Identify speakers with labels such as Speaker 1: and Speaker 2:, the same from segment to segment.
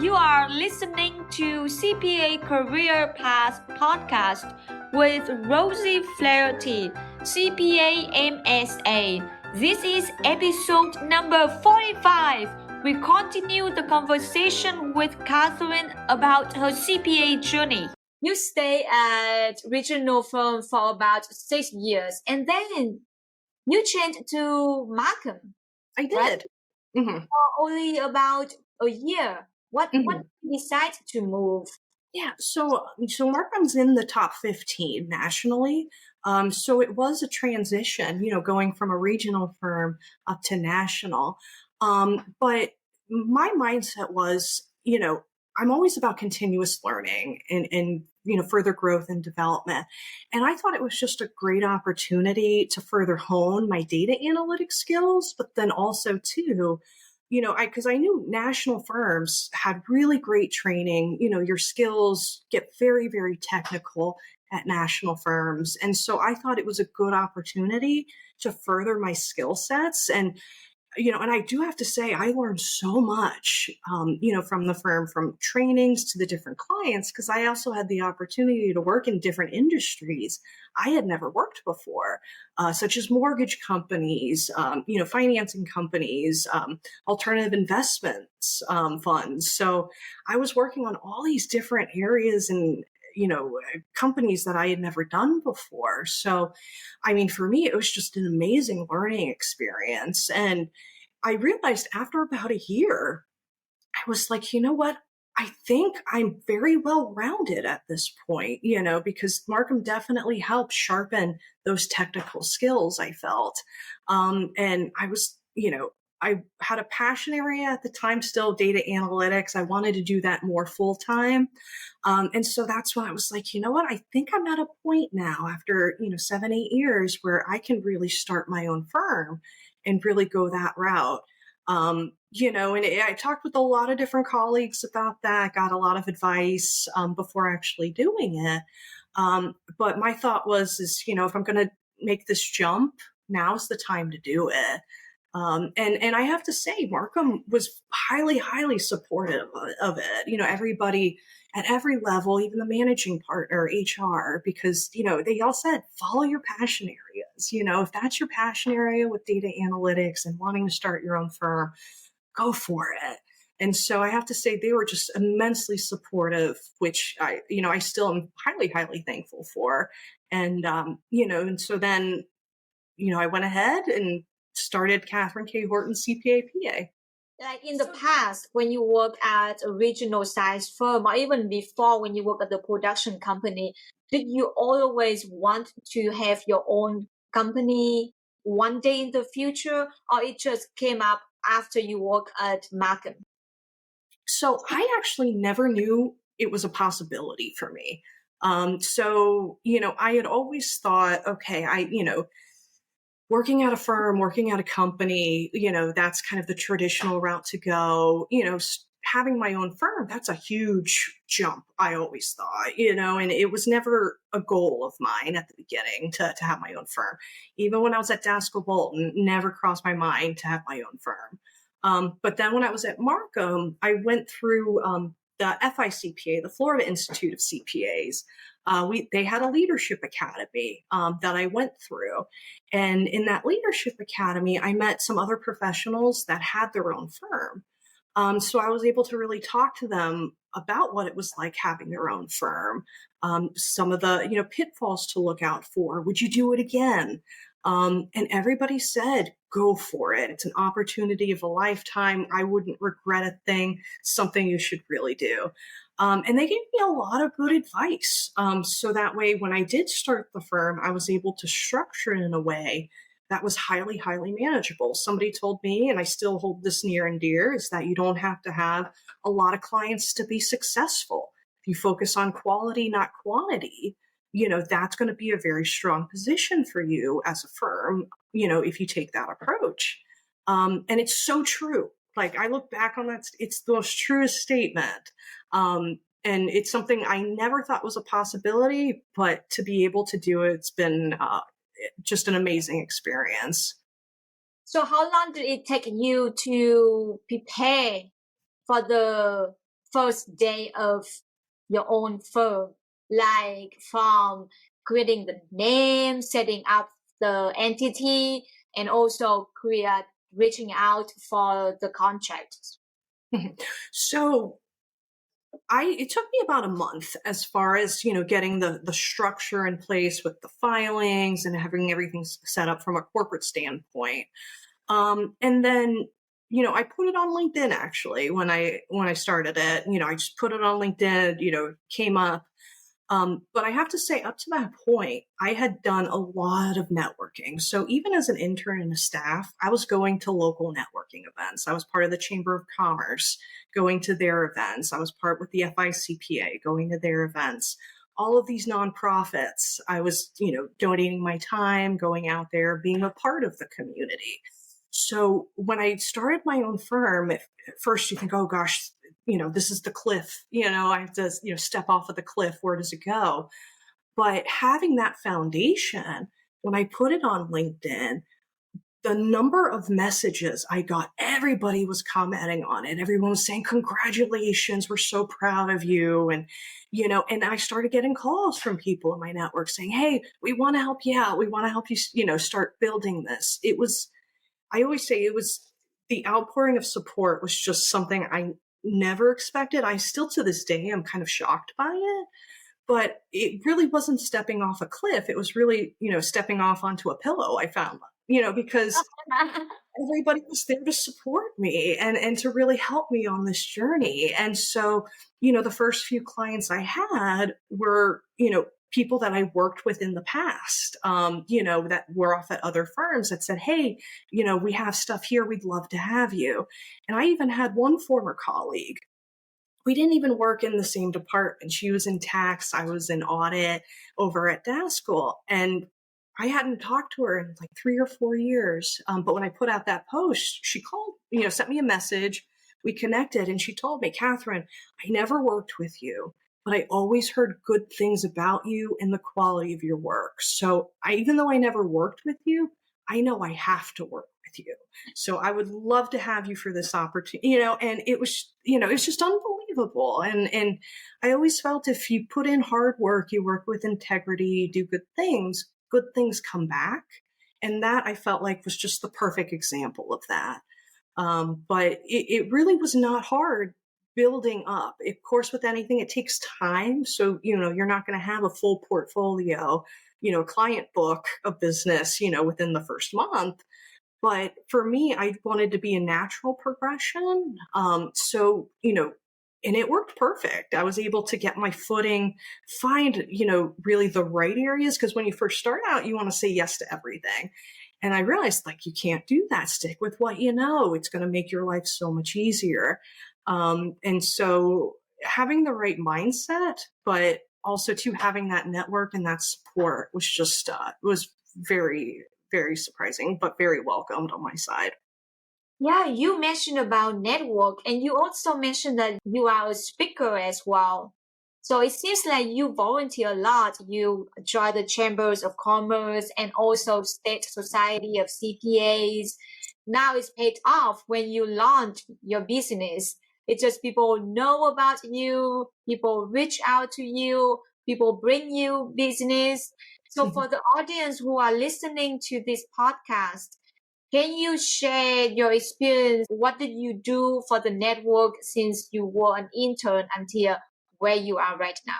Speaker 1: You are listening to CPA Career Path Podcast with Rosie Flaherty, CPA MSA. This is episode number 45. We continue the conversation with Catherine about her CPA journey. You stay at regional firm for about 6 years and then you changed to Markham.
Speaker 2: I did.
Speaker 1: Right?
Speaker 2: Mm-hmm.
Speaker 1: For only about a year. What decided to move?
Speaker 2: Yeah, so Markham's in the top 15 nationally. So it was a transition, going from a regional firm up to national. But my mindset was, I'm always about continuous learning and further growth and development. And I thought it was just a great opportunity to further hone my data analytics skills, but then also too, because I knew national firms had really great training. Your skills get very, very technical at national firms. And so I thought it was a good opportunity to further my skill sets. And I do have to say, I learned so much, from the firm, from trainings to the different clients, because I also had the opportunity to work in different industries I had never worked before, such as mortgage companies, financing companies, alternative investments, funds. So I was working on all these different areas and companies that I had never done before. So, for me, it was just an amazing learning experience. And I realized after about a year, I was like, you know what? I think I'm very well rounded at this point, because Markham definitely helped sharpen those technical skills I felt. And I was, I had a passion area at the time, still data analytics. I wanted to do that more full time. And so that's when I was like, you know what? I think I'm at a point now after, 7, 8 years where I can really start my own firm and really go that route. And I talked with a lot of different colleagues about that, got a lot of advice before actually doing it. But my thought was, if I'm going to make this jump, now's the time to do it. And I have to say, Markham was highly, highly supportive of it. Everybody at every level, even the managing partner, HR, because, they all said, follow your passion areas. If that's your passion area with data analytics and wanting to start your own firm, go for it. And so I have to say they were just immensely supportive, which I still am highly, highly thankful for. And, and so then, I went ahead and started Catherine K. Horton CPA PA.
Speaker 1: Like in the past, when you work at a regional size firm, or even before when you work at the production company, did you always want to have your own company one day in the future, or it just came up after you work at Markham?
Speaker 2: So I actually never knew it was a possibility for me. So, I had always thought, okay, working at a firm, working at a company, that's kind of the traditional route to go. Having my own firm, that's a huge jump, I always thought, and it was never a goal of mine at the beginning to have my own firm. Even when I was at Daskell Bolton, never crossed my mind to have my own firm. But then when I was at Markham, I went through the FICPA, the Florida Institute of CPAs. They had a leadership academy that I went through. And in that leadership academy, I met some other professionals that had their own firm. So I was able to really talk to them about what it was like having their own firm, some of the pitfalls to look out for. Would you do it again? And everybody said, go for it. It's an opportunity of a lifetime. I wouldn't regret a thing, something you should really do. And they gave me a lot of good advice. So that way, when I did start the firm, I was able to structure it in a way that was highly, highly manageable. Somebody told me, and I still hold this near and dear, is that you don't have to have a lot of clients to be successful. If you focus on quality, not quantity, that's going to be a very strong position for you as a firm, if you take that approach. And it's so true. Like I look back on that, it's the most truest statement. And it's something I never thought was a possibility, but to be able to do it, it's been just an amazing experience.
Speaker 1: So how long did it take you to prepare for the first day of your own firm, like from creating the name, setting up the entity, and also reaching out for the contract?
Speaker 2: So it took me about a month as far as, getting the structure in place with the filings and having everything set up from a corporate standpoint. And then, I put it on LinkedIn actually when I started it. I just put it on LinkedIn, came up. But I have to say, up to that point, I had done a lot of networking. So even as an intern and a staff, I was going to local networking events. I was part of the Chamber of Commerce, going to their events. I was part with the FICPA, going to their events. All of these nonprofits, I was, donating my time, going out there, being a part of the community. So when I started my own firm, at first you think, oh gosh, this is the cliff, I have to, step off of the cliff. Where does it go? But having that foundation, when I put it on LinkedIn, the number of messages I got, everybody was commenting on it. Everyone was saying, congratulations, we're so proud of you. And I started getting calls from people in my network saying, hey, we want to help you out. We want to help you, start building this. I always say the outpouring of support was just something I never expected. I still to this day am kind of shocked by it, but it really wasn't stepping off a cliff. It was really, stepping off onto a pillow, I found, because everybody was there to support me and to really help me on this journey. And so, the first few clients I had were, people that I worked with in the past, that were off at other firms that said, hey, we have stuff here. We'd love to have you. And I even had one former colleague. We didn't even work in the same department. She was in tax. I was in audit over at School. And I hadn't talked to her in like 3 or 4 years. But when I put out that post, she called, sent me a message. We connected and she told me, Catherine, I never worked with you, but I always heard good things about you and the quality of your work. So even though I never worked with you, I know I have to work with you. So I would love to have you for this opportunity, and it was, it's just unbelievable. And I always felt if you put in hard work, you work with integrity, do good things come back. And that I felt like was just the perfect example of that. But it really was not hard building up. Of course, with anything, it takes time. So, you're not going to have a full portfolio, client book of business, within the first month. But for me, I wanted to be a natural progression. So, and it worked perfect. I was able to get my footing, find, really the right areas. Because when you first start out, you want to say yes to everything. And I realized, like, you can't do that. Stick with what you know. It's going to make your life so much easier. And so having the right mindset, but also to having that network and that support was just, was very, very surprising, but very welcomed on my side.
Speaker 1: Yeah, you mentioned about network and you also mentioned that you are a speaker as well. So it seems like you volunteer a lot. You join the chambers of commerce and also state society of CPAs. Now it's paid off when you launch your business. It's just people know about you, people reach out to you, people bring you business. So for the audience who are listening to this podcast, can you share your experience? What did you do for the network since you were an intern until where you are right now?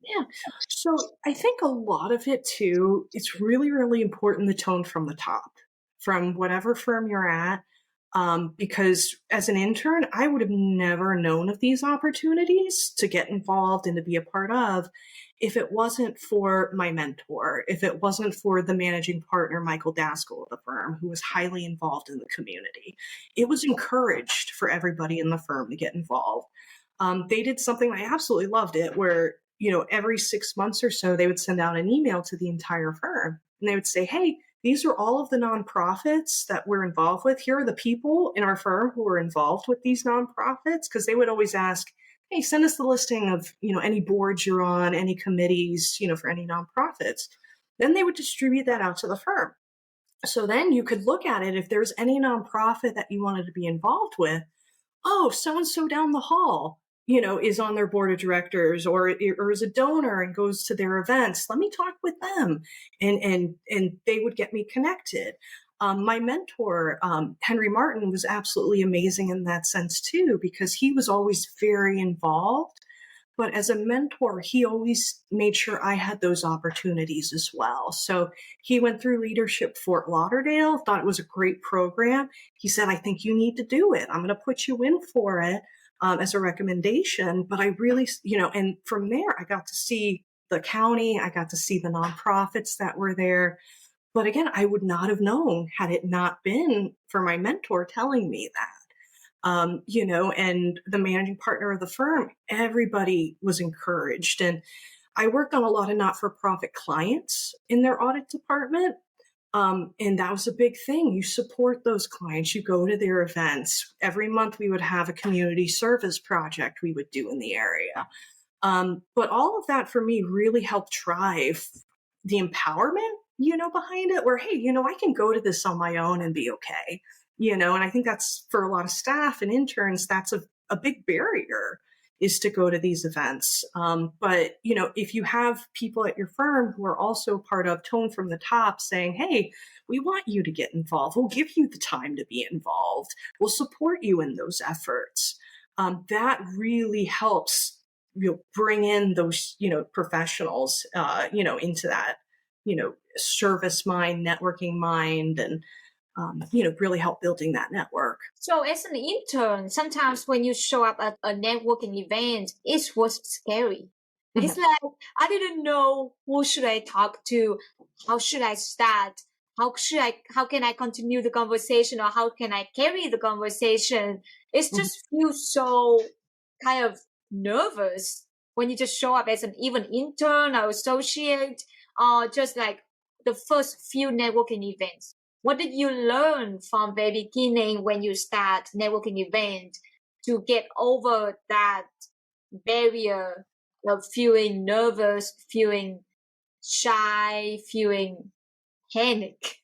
Speaker 2: Yeah. So I think a lot of it too, it's really, really important the tone from the top, from whatever firm you're at. Because as an intern, I would have never known of these opportunities to get involved and to be a part of if it wasn't for my mentor, if it wasn't for the managing partner, Michael Daskell of the firm, who was highly involved in the community. It was encouraged for everybody in the firm to get involved. They did something, I absolutely loved it, where, every 6 months or so, they would send out an email to the entire firm and they would say, hey, these are all of the nonprofits that we're involved with. Here are the people in our firm who are involved with these nonprofits. Because they would always ask, hey, send us the listing of, any boards you're on, any committees, for any nonprofits. Then they would distribute that out to the firm. So then you could look at it. If there's any nonprofit that you wanted to be involved with, oh, so-and-so down the hall, is on their board of directors or is a donor and goes to their events. Let me talk with them, and they would get me connected. My mentor, Henry Martin, was absolutely amazing in that sense too, because he was always very involved. But as a mentor, he always made sure I had those opportunities as well. So he went through Leadership Fort Lauderdale, thought it was a great program. He said, I think you need to do it. I'm going to put you in for it as a recommendation. But I really, and from there, I got to see the county, I got to see the nonprofits that were there. But again, I would not have known had it not been for my mentor telling me that. And the managing partner of the firm, everybody was encouraged. And I worked on a lot of not-for-profit clients in their audit department. And that was a big thing. You support those clients, you go to their events. Every month we would have a community service project we would do in the area. But all of that for me really helped drive the empowerment, behind it, where, hey, I can go to this on my own and be okay. And I think that's for a lot of staff and interns, that's a big barrier, is to go to these events. But, if you have people at your firm who are also part of Tone from the Top saying, hey, we want you to get involved. We'll give you the time to be involved. We'll support you in those efforts. That really helps bring in those, professionals, into that, service mind, networking mind, and really help building that network.
Speaker 1: So as an intern, sometimes when you show up at a networking event, it was scary. It's like, I didn't know who should I talk to, how should I start, how can I continue the conversation, or how can I carry the conversation? It just feels so kind of nervous when you just show up as an even intern or associate, or just like the first few networking events. What did you learn from the beginning when you start networking event to get over that barrier of feeling nervous, feeling shy, feeling panic?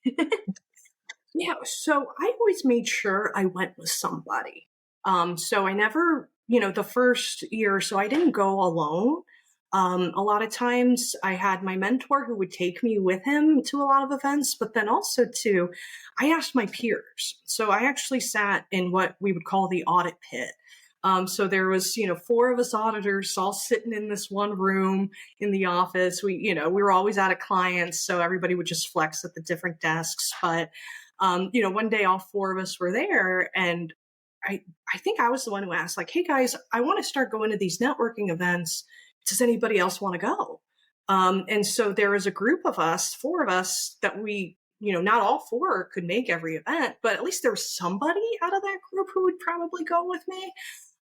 Speaker 2: Yeah, so I always made sure I went with somebody. So I never, the first year or so, I didn't go alone. A lot of times I had my mentor who would take me with him to a lot of events, but then also too, I asked my peers. So I actually sat in what we would call the audit pit. So there was, 4 of us auditors all sitting in this one room in the office. We were always out of clients, so everybody would just flex at the different desks. But, one day all 4 of us were there, and I think I was the one who asked, like, hey guys, I want to start going to these networking events. Does anybody else want to go? And so there was a group of us, 4 of us, that we, not all 4 could make every event, but at least there was somebody out of that group who would probably go with me.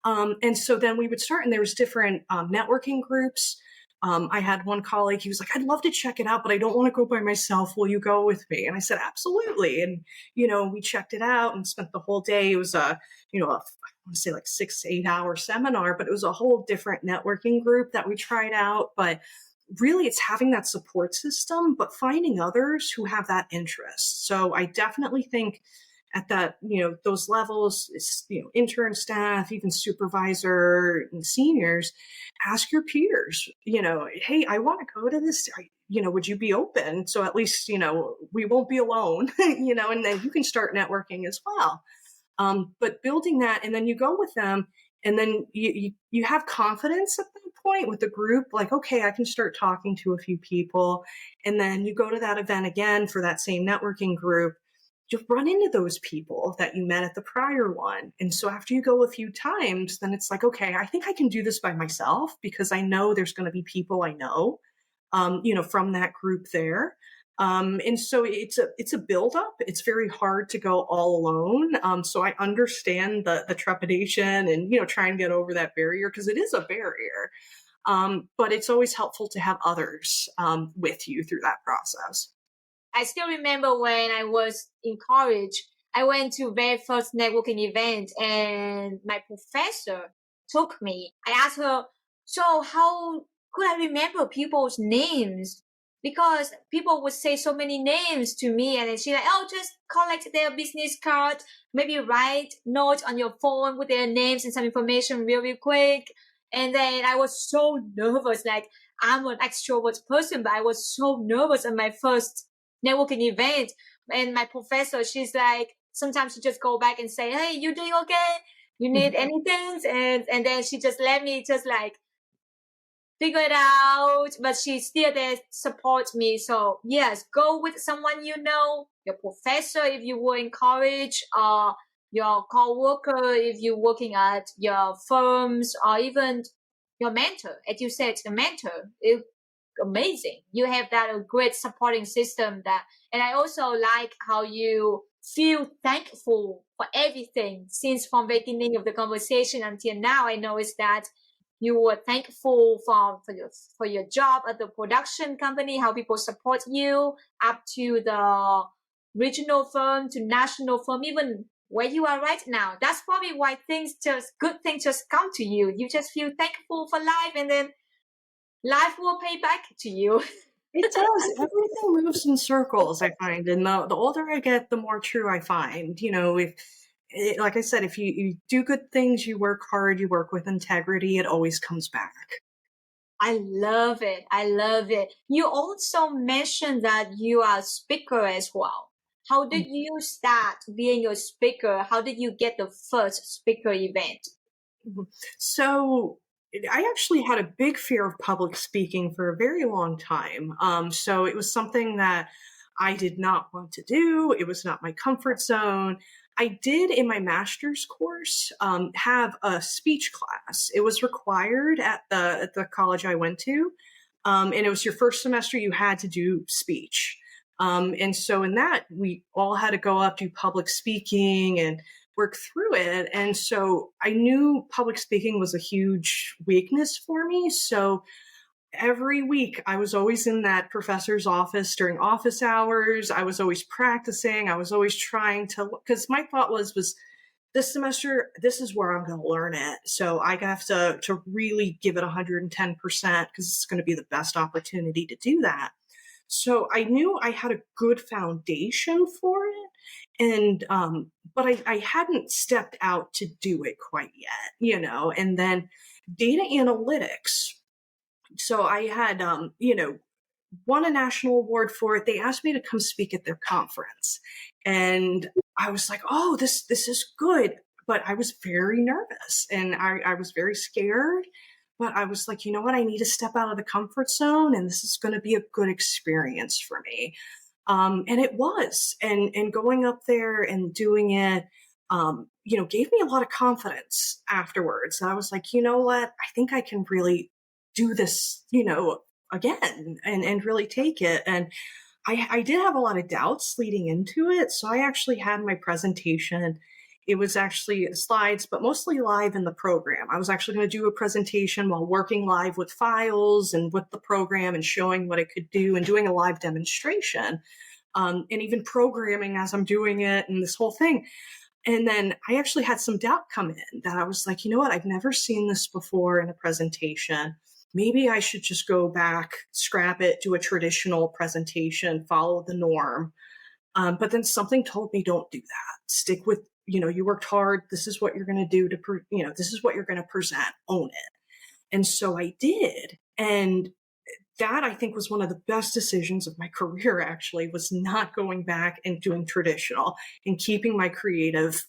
Speaker 2: And so then we would start, and there was different networking groups. I had one colleague, he was like, I'd love to check it out, but I don't want to go by myself. Will you go with me? And I said, absolutely. And, we checked it out and spent the whole day. It was I want to say like 6 to 8 hour seminar, but it was a whole different networking group that we tried out. But really it's having that support system, but finding others who have that interest. So I definitely think at that, those levels, intern staff, even supervisor and seniors, ask your peers, hey, I want to go to this, would you be open? So at least, we won't be alone, and then you can start networking as well. But building that, and then you go with them, and then you have confidence at that point with the group, like, okay, I can start talking to a few people. And then you go to that event again for that same networking group. You'll run into those people that you met at the prior one. And so after you go a few times, then it's like, okay, I think I can do this by myself, because I know there's going to be people I know, from that group there. And so it's a buildup. It's very hard to go all alone. So I understand the trepidation and, try and get over that barrier, because it is a barrier. But it's always helpful to have others with you through that process.
Speaker 1: I still remember when I was in college, I went to very first networking event, and my professor took me. I asked her, so how could I remember people's names? because people would say so many names to me, and then she's like, oh, just collect their business card, maybe write notes on your phone with their names and some information really quick. And then I was so nervous, like I'm an extrovert person, but I was so nervous at my first networking event. And my professor, she's like, sometimes she just go back and say, hey, you doing okay? You need anything? And then she just let me just like figure it out, but she's still there support me. So yes, go with someone you know, your professor if you were in college, or your co-worker if you're working at your firms, or even your mentor. As you said, the mentor is amazing. You have that a great supporting system that, and I also like how you feel thankful for everything since from beginning of the conversation until now. I know is that you were thankful for your job at the production company, how people support you, up to the regional firm to national firm, even where you are right now. That's probably why good things just come to you. You just feel thankful for life, and then life will pay back to you.
Speaker 2: It does. Everything moves in circles, I find. And the older I get, the more true I find. Like I said, if you do good things, you work hard, you work with integrity, it always comes back.
Speaker 1: I love it. I love it. You also mentioned that you are a speaker as well. How did you start being a speaker? How did you get the first speaker event?
Speaker 2: Mhm. So I actually had a big fear of public speaking for a very long time. So it was something that I did not want to do. It was not my comfort zone. I did in my master's course have a speech class. It was required at the college I went to, and it was your first semester. You had to do speech, and so in that we all had to go up do public speaking and work through it. And so I knew public speaking was a huge weakness for me. So every week I was always in that professor's office during office hours. I was always practicing. I was always trying to, because my thought was this semester, this is where I'm going to learn it. So I have to really give it 110% because it's going to be the best opportunity to do that. So I knew I had a good foundation for it. And, but I hadn't stepped out to do it quite yet. And then data analytics. So I had, won a national award for it. They asked me to come speak at their conference. And I was like, oh, this is good. But I was very nervous and I was very scared. But I was like, you know what? I need to step out of the comfort zone, and this is going to be a good experience for me. And it was. And going up there and doing it, gave me a lot of confidence afterwards. And I was like, you know what? I think I can really do this, again and really take it. And I did have a lot of doubts leading into it. So I actually had my presentation. It was actually slides, but mostly live in the program. I was actually going to do a presentation while working live with files and with the program and showing what it could do and doing a live demonstration, and even programming as I'm doing it and this whole thing. And then I actually had some doubt come in that I was like, you know what? I've never seen this before in a presentation. Maybe I should just go back, scrap it, do a traditional presentation, follow the norm. But then something told me, don't do that. Stick with, you worked hard. This is what you're going to do this is what you're going to present, own it. And so I did. And that I think was one of the best decisions of my career, actually, was not going back and doing traditional and keeping my creative,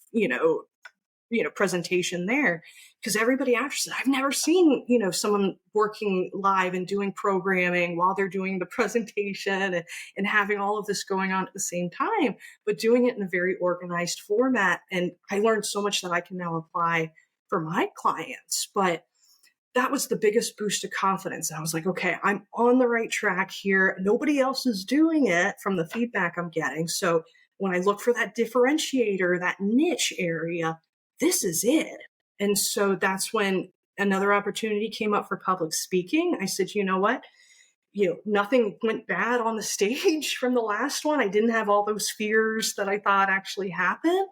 Speaker 2: presentation there. Because everybody after said, I've never seen, someone working live and doing programming while they're doing the presentation and having all of this going on at the same time, but doing it in a very organized format. And I learned so much that I can now apply for my clients. But that was the biggest boost of confidence. I was like, okay, I'm on the right track here. Nobody else is doing it from the feedback I'm getting. So when I look for that differentiator, that niche area, this is it. And so that's when another opportunity came up for public speaking. I said, you know what? Nothing went bad on the stage from the last one. I didn't have all those fears that I thought actually happened.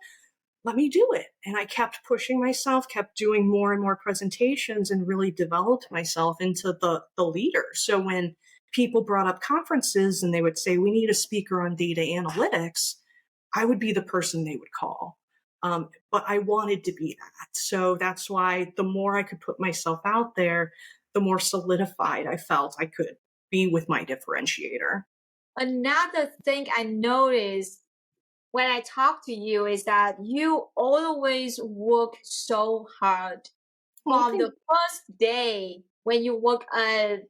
Speaker 2: Let me do it. And I kept pushing myself, kept doing more and more presentations, and really developed myself into the leader. So when people brought up conferences and they would say, we need a speaker on data analytics, I would be the person they would call. But I wanted to be that. So that's why the more I could put myself out there, the more solidified I felt I could be with my differentiator.
Speaker 1: Another thing I noticed when I talk to you is that you always work so hard
Speaker 2: Well,
Speaker 1: from the first day when you work at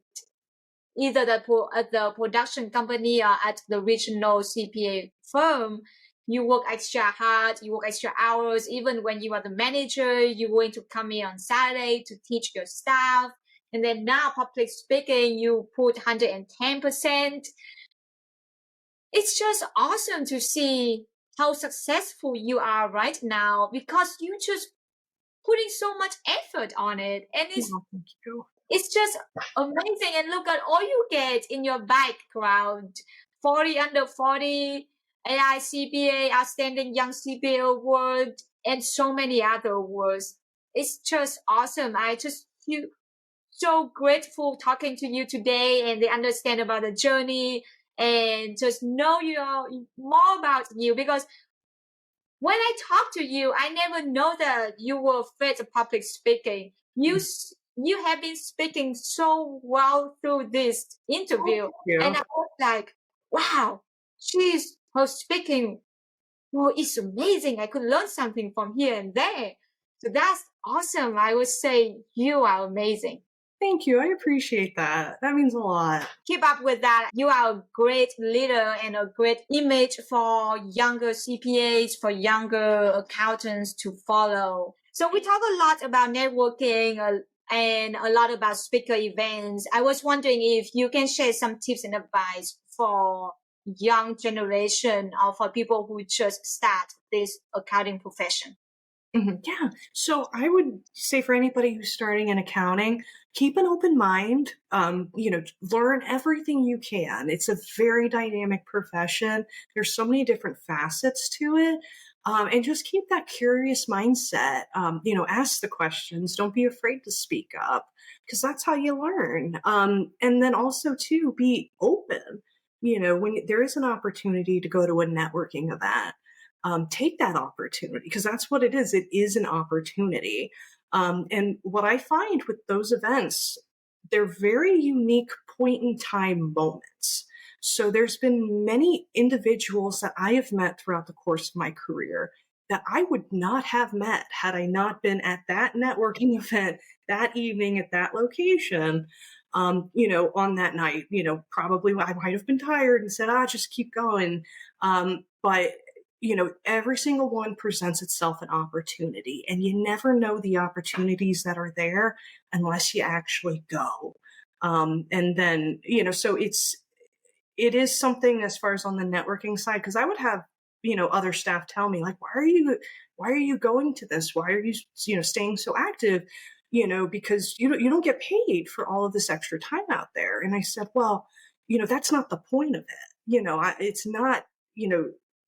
Speaker 1: either at the production company or at the regional CPA firm. You work extra hard, you work extra hours. Even when you are the manager, you're going to come in on Saturday to teach your staff. And then now public speaking, you put 110%. It's just awesome to see how successful you are right now because you just putting so much effort on it. And
Speaker 2: thank you.
Speaker 1: it's just amazing. And look at all you get in your background. 40 under 40, AI CPA, Outstanding Young CPA Award, and so many other awards. It's just awesome. I just feel so grateful talking to you today and they understand about the journey and just know more about you because when I talk to you, I never know that you were afraid of public speaking. You have been speaking so well through this interview, and I was like, wow, her speaking. Well, it's amazing. I could learn something from here and there. So that's awesome. I would say you are amazing.
Speaker 2: Thank you. I appreciate that. That means a lot.
Speaker 1: Keep up with that. You are a great leader and a great image for younger CPAs, for younger accountants to follow. So we talk a lot about networking and a lot about speaker events. I was wondering if you can share some tips and advice for young generation or for people who just start this accounting profession.
Speaker 2: Yeah. So I would say for anybody who's starting in accounting, keep an open mind. Learn everything you can. It's a very dynamic profession. There's so many different facets to it. And just keep that curious mindset. Ask the questions. Don't be afraid to speak up because that's how you learn. And then also too, be open. When there is an opportunity to go to a networking event, take that opportunity because that's what it is. It is an opportunity. And what I find with those events, they're very unique point in time moments. So there's been many individuals that I have met throughout the course of my career that I would not have met had I not been at that networking event that evening at that location. On that night, probably I might have been tired and said, just keep going. But every single one presents itself an opportunity, and you never know the opportunities that are there unless you actually go. And then, so it is something as far as on the networking side, because I would have, other staff tell me like, why are you going to this? Why are you, staying so active? Because you don't get paid for all of this extra time out there. And I said, well, that's not the point of it. It's not,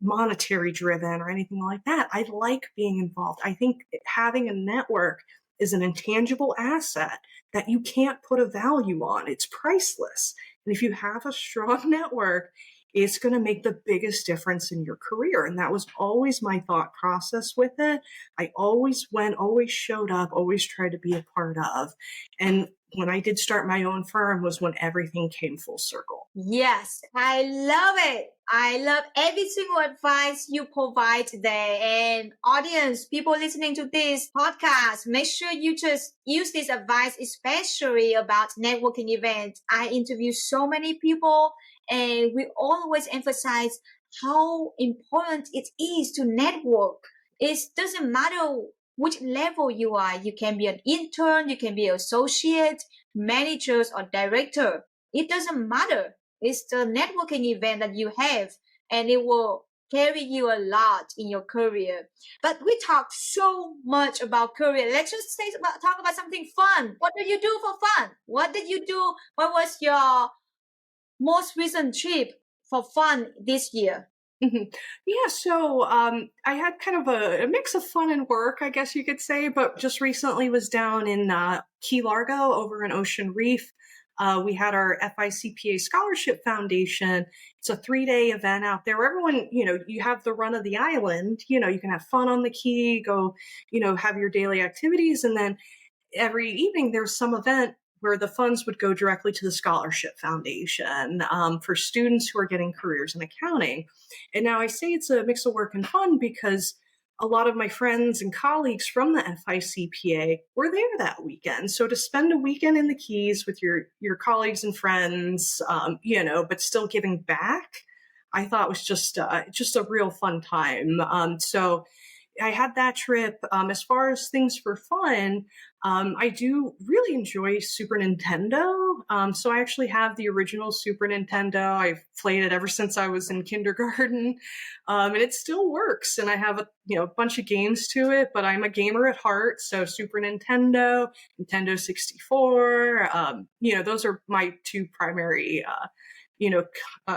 Speaker 2: monetary driven or anything like that. I like being involved. I think having a network is an intangible asset that you can't put a value on. It's priceless. And if you have a strong network, it's going to make the biggest difference in your career. And that was always my thought process with it. I always went, always showed up, always tried to be a part of. And when I did start my own firm was when everything came full circle.
Speaker 1: Yes, I love it. I love every single advice you provide today. And audience, people listening to this podcast, make sure you just use this advice, especially about networking events. I interview so many people and we always emphasize how important it is to network. It doesn't matter which level you are. You can be an intern, you can be an associate, managers, or director. It doesn't matter. It's the networking event that you have, and it will carry you a lot in your career. But we talk so much about career. Let's just talk about something fun. What do you do for fun? What did you do? What was your most recent trip for fun this year?
Speaker 2: Yeah, so I had kind of a mix of fun and work, I guess you could say, but just recently was down in Key Largo over in Ocean Reef. We had our FICPA Scholarship Foundation. It's a 3-day event out there where everyone, you have the run of the island. You can have fun on the key, go, have your daily activities. And then every evening there's some event where the funds would go directly to the Scholarship Foundation for students who are getting careers in accounting. And now I say it's a mix of work and fun because a lot of my friends and colleagues from the FICPA were there that weekend. So to spend a weekend in the Keys with your colleagues and friends, but still giving back, I thought was just a real fun time. So I had that trip. As far as things for fun, I do really enjoy Super Nintendo. So I actually have the original Super Nintendo. I've played it ever since I was in kindergarten, and it still works. And I have a bunch of games to it. But I'm a gamer at heart, so Super Nintendo, Nintendo 64. Those are my two primary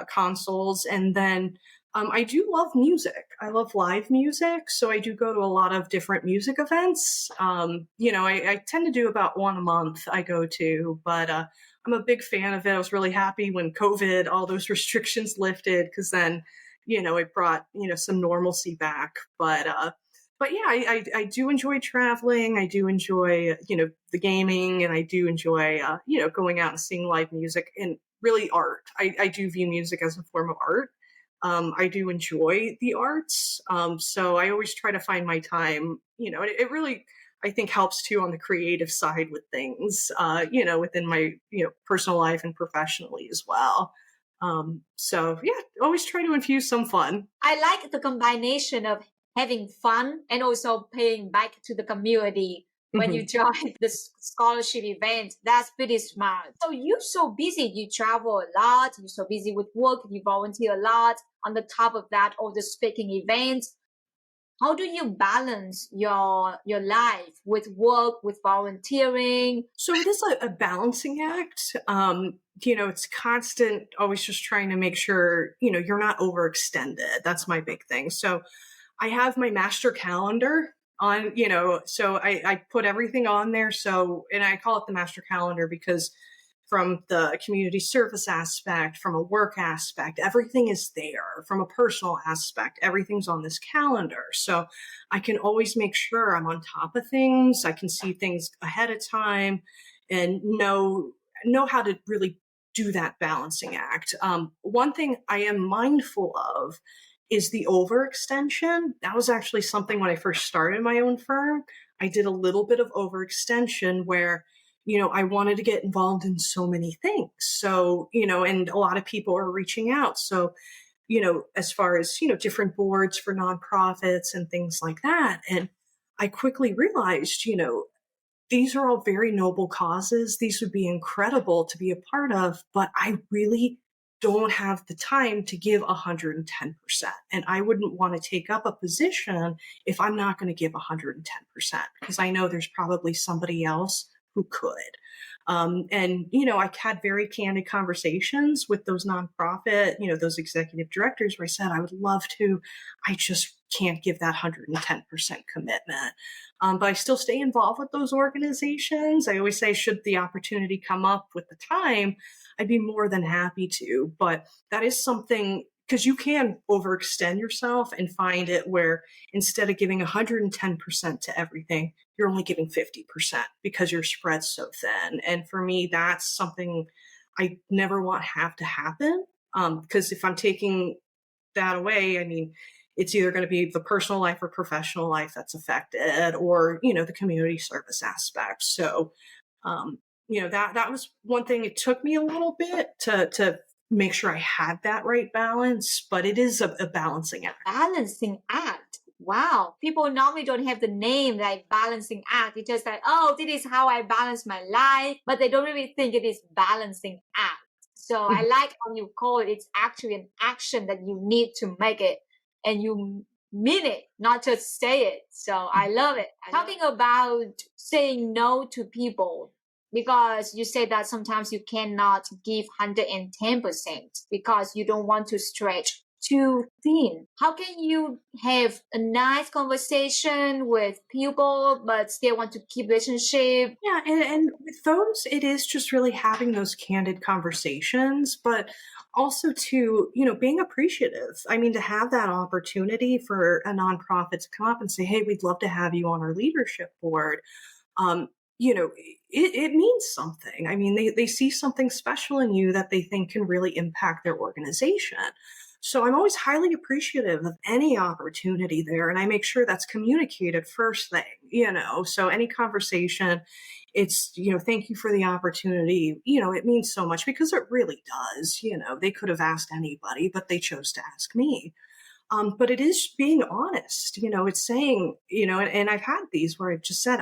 Speaker 2: consoles. And then I do love music. I love live music. So I do go to a lot of different music events. I tend to do about one a month I go to, but I'm a big fan of it. I was really happy when COVID, all those restrictions lifted, because then, it brought, some normalcy back. But yeah, I do enjoy traveling. I do enjoy, the gaming, and I do enjoy, going out and seeing live music and really art. I do view music as a form of art. I do enjoy the arts. So I always try to find my time, it really, I think, helps too on the creative side with things, within my, personal life and professionally as well. So yeah, always try to infuse some fun.
Speaker 1: I like the combination of having fun and also paying back to the community when you join the scholarship event. That's pretty smart. So you're so busy. You travel a lot. You're so busy with work. You volunteer a lot. On the top of that, all the speaking events. How do you balance your life with work, with volunteering?
Speaker 2: So it is a balancing act. It's constant, always just trying to make sure, you're not overextended. That's my big thing. So I have my master calendar on, so I put everything on there. So, and I call it the master calendar because from the community service aspect, from a work aspect, everything is there. From a personal aspect, everything's on this calendar. So I can always make sure I'm on top of things. I can see things ahead of time and know how to really do that balancing act. One thing I am mindful of is the overextension. That was actually something when I first started my own firm. I did a little bit of overextension where I wanted to get involved in so many things. So, and a lot of people are reaching out. So, as far as, different boards for nonprofits and things like that. And I quickly realized, these are all very noble causes. These would be incredible to be a part of, but I really don't have the time to give 110%. And I wouldn't want to take up a position if I'm not going to give 110%, because I know there's probably somebody else who could. I had very candid conversations with those nonprofit, those executive directors where I said, I would love to, I just can't give that 110% commitment. But I still stay involved with those organizations. I always say, should the opportunity come up with the time, I'd be more than happy to. But that is something, because you can overextend yourself and find it where instead of giving 110% to everything, you're only giving 50% because you're spread so thin. And for me, that's something I never want have to happen. Because if I'm taking that away, I mean, it's either going to be the personal life or professional life that's affected, or, the community service aspect. So, that was one thing. It took me a little bit to make sure I had that right balance, but it is a balancing act.
Speaker 1: Balancing act. Wow. People normally don't have the name like balancing act. It's just like, oh, this is how I balance my life, but they don't really think it is balancing act. So I like how you call it. It's actually an action that you need to make it, and you mean it, not just say it. So I love it. Talking about saying no to people, because you say that sometimes you cannot give 110% because you don't want to stretch too thin. How can you have a nice conversation with people but still want to keep relationship?
Speaker 2: Yeah, and with those, it is just really having those candid conversations, but also to, being appreciative. I mean, to have that opportunity for a nonprofit to come up and say, hey, we'd love to have you on our leadership board. um, it means something. I mean, they see something special in you that they think can really impact their organization. So I'm always highly appreciative of any opportunity there. And I make sure that's communicated first thing. So any conversation, it's, thank you for the opportunity. It means so much because it really does. They could have asked anybody, but they chose to ask me. But it is being honest. It's saying, and I've had these where I've just said,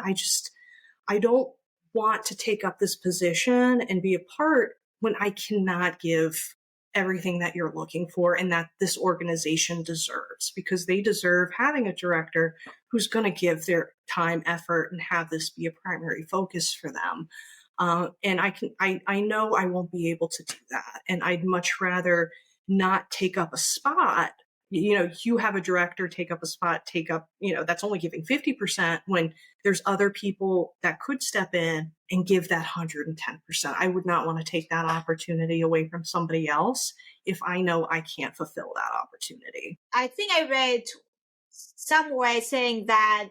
Speaker 2: I don't want to take up this position and be a part when I cannot give everything that you're looking for and that this organization deserves, because they deserve having a director who's going to give their time, effort, and have this be a primary focus for them. And I know I won't be able to do that. And I'd much rather not take up a spot. You have a director take up a spot, that's only giving 50% when there's other people that could step in and give that 110%. I would not want to take that opportunity away from somebody else if I know I can't fulfill that opportunity.
Speaker 1: I think I read somewhere saying that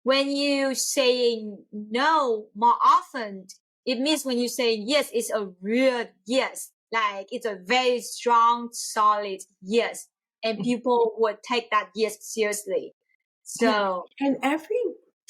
Speaker 1: when you saying no more often, it means when you say yes, it's a real yes. Like it's a very strong, solid yes. And people would take that yes seriously.
Speaker 2: Yeah.
Speaker 1: So
Speaker 2: And every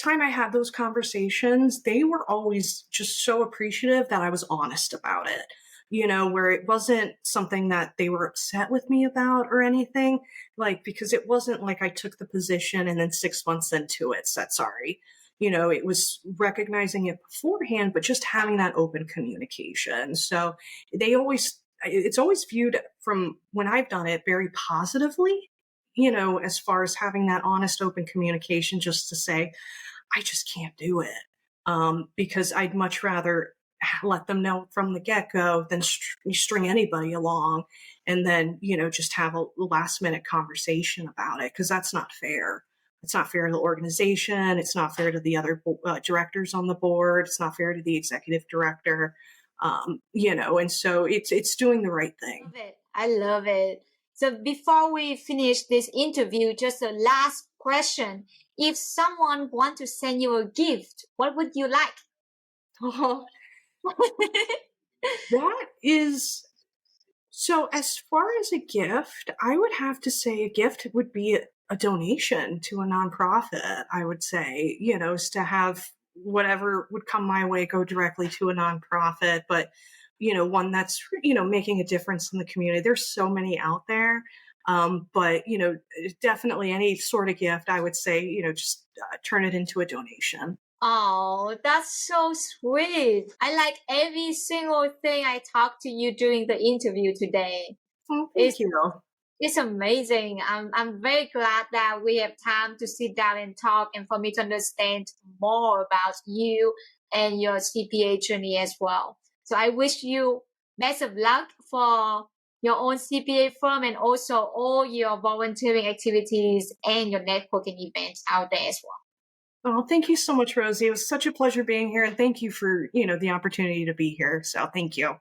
Speaker 2: time I had those conversations, they were always just so appreciative that I was honest about it, where it wasn't something that they were upset with me about or anything, like, because it wasn't like I took the position and then 6 months into it said sorry. It was recognizing it beforehand, but just having that open communication. So it's always viewed from when I've done it very positively, as far as having that honest, open communication, just to say, I just can't do it. Because I'd much rather let them know from the get go than string anybody along and then, just have a last minute conversation about it. Cause that's not fair. It's not fair to the organization. It's not fair to the other directors on the board. It's not fair to the executive director. And so it's doing the right thing.
Speaker 1: love it. I love it. So before we finish this interview, just a last question. If someone want to send you a gift, what would you like?
Speaker 2: That is so. As far as a gift, I would have to say a gift would be a donation to a nonprofit. I would say, is to have whatever would come my way go directly to a nonprofit, but one that's making a difference in the community. There's so many out there, but definitely any sort of gift. I would say, just turn it into a donation.
Speaker 1: Oh, that's so sweet. I like every single thing I talked to you during the interview today.
Speaker 2: Oh,
Speaker 1: It's
Speaker 2: thank you.
Speaker 1: it's amazing. I'm very glad that we have time to sit down and talk and for me to understand more about you and your CPA journey as well. So I wish you best of luck for your own CPA firm and also all your volunteering activities and your networking events out there as well.
Speaker 2: Oh, thank you so much, Rosie. It was such a pleasure being here, and thank you for the opportunity to be here. So, thank you.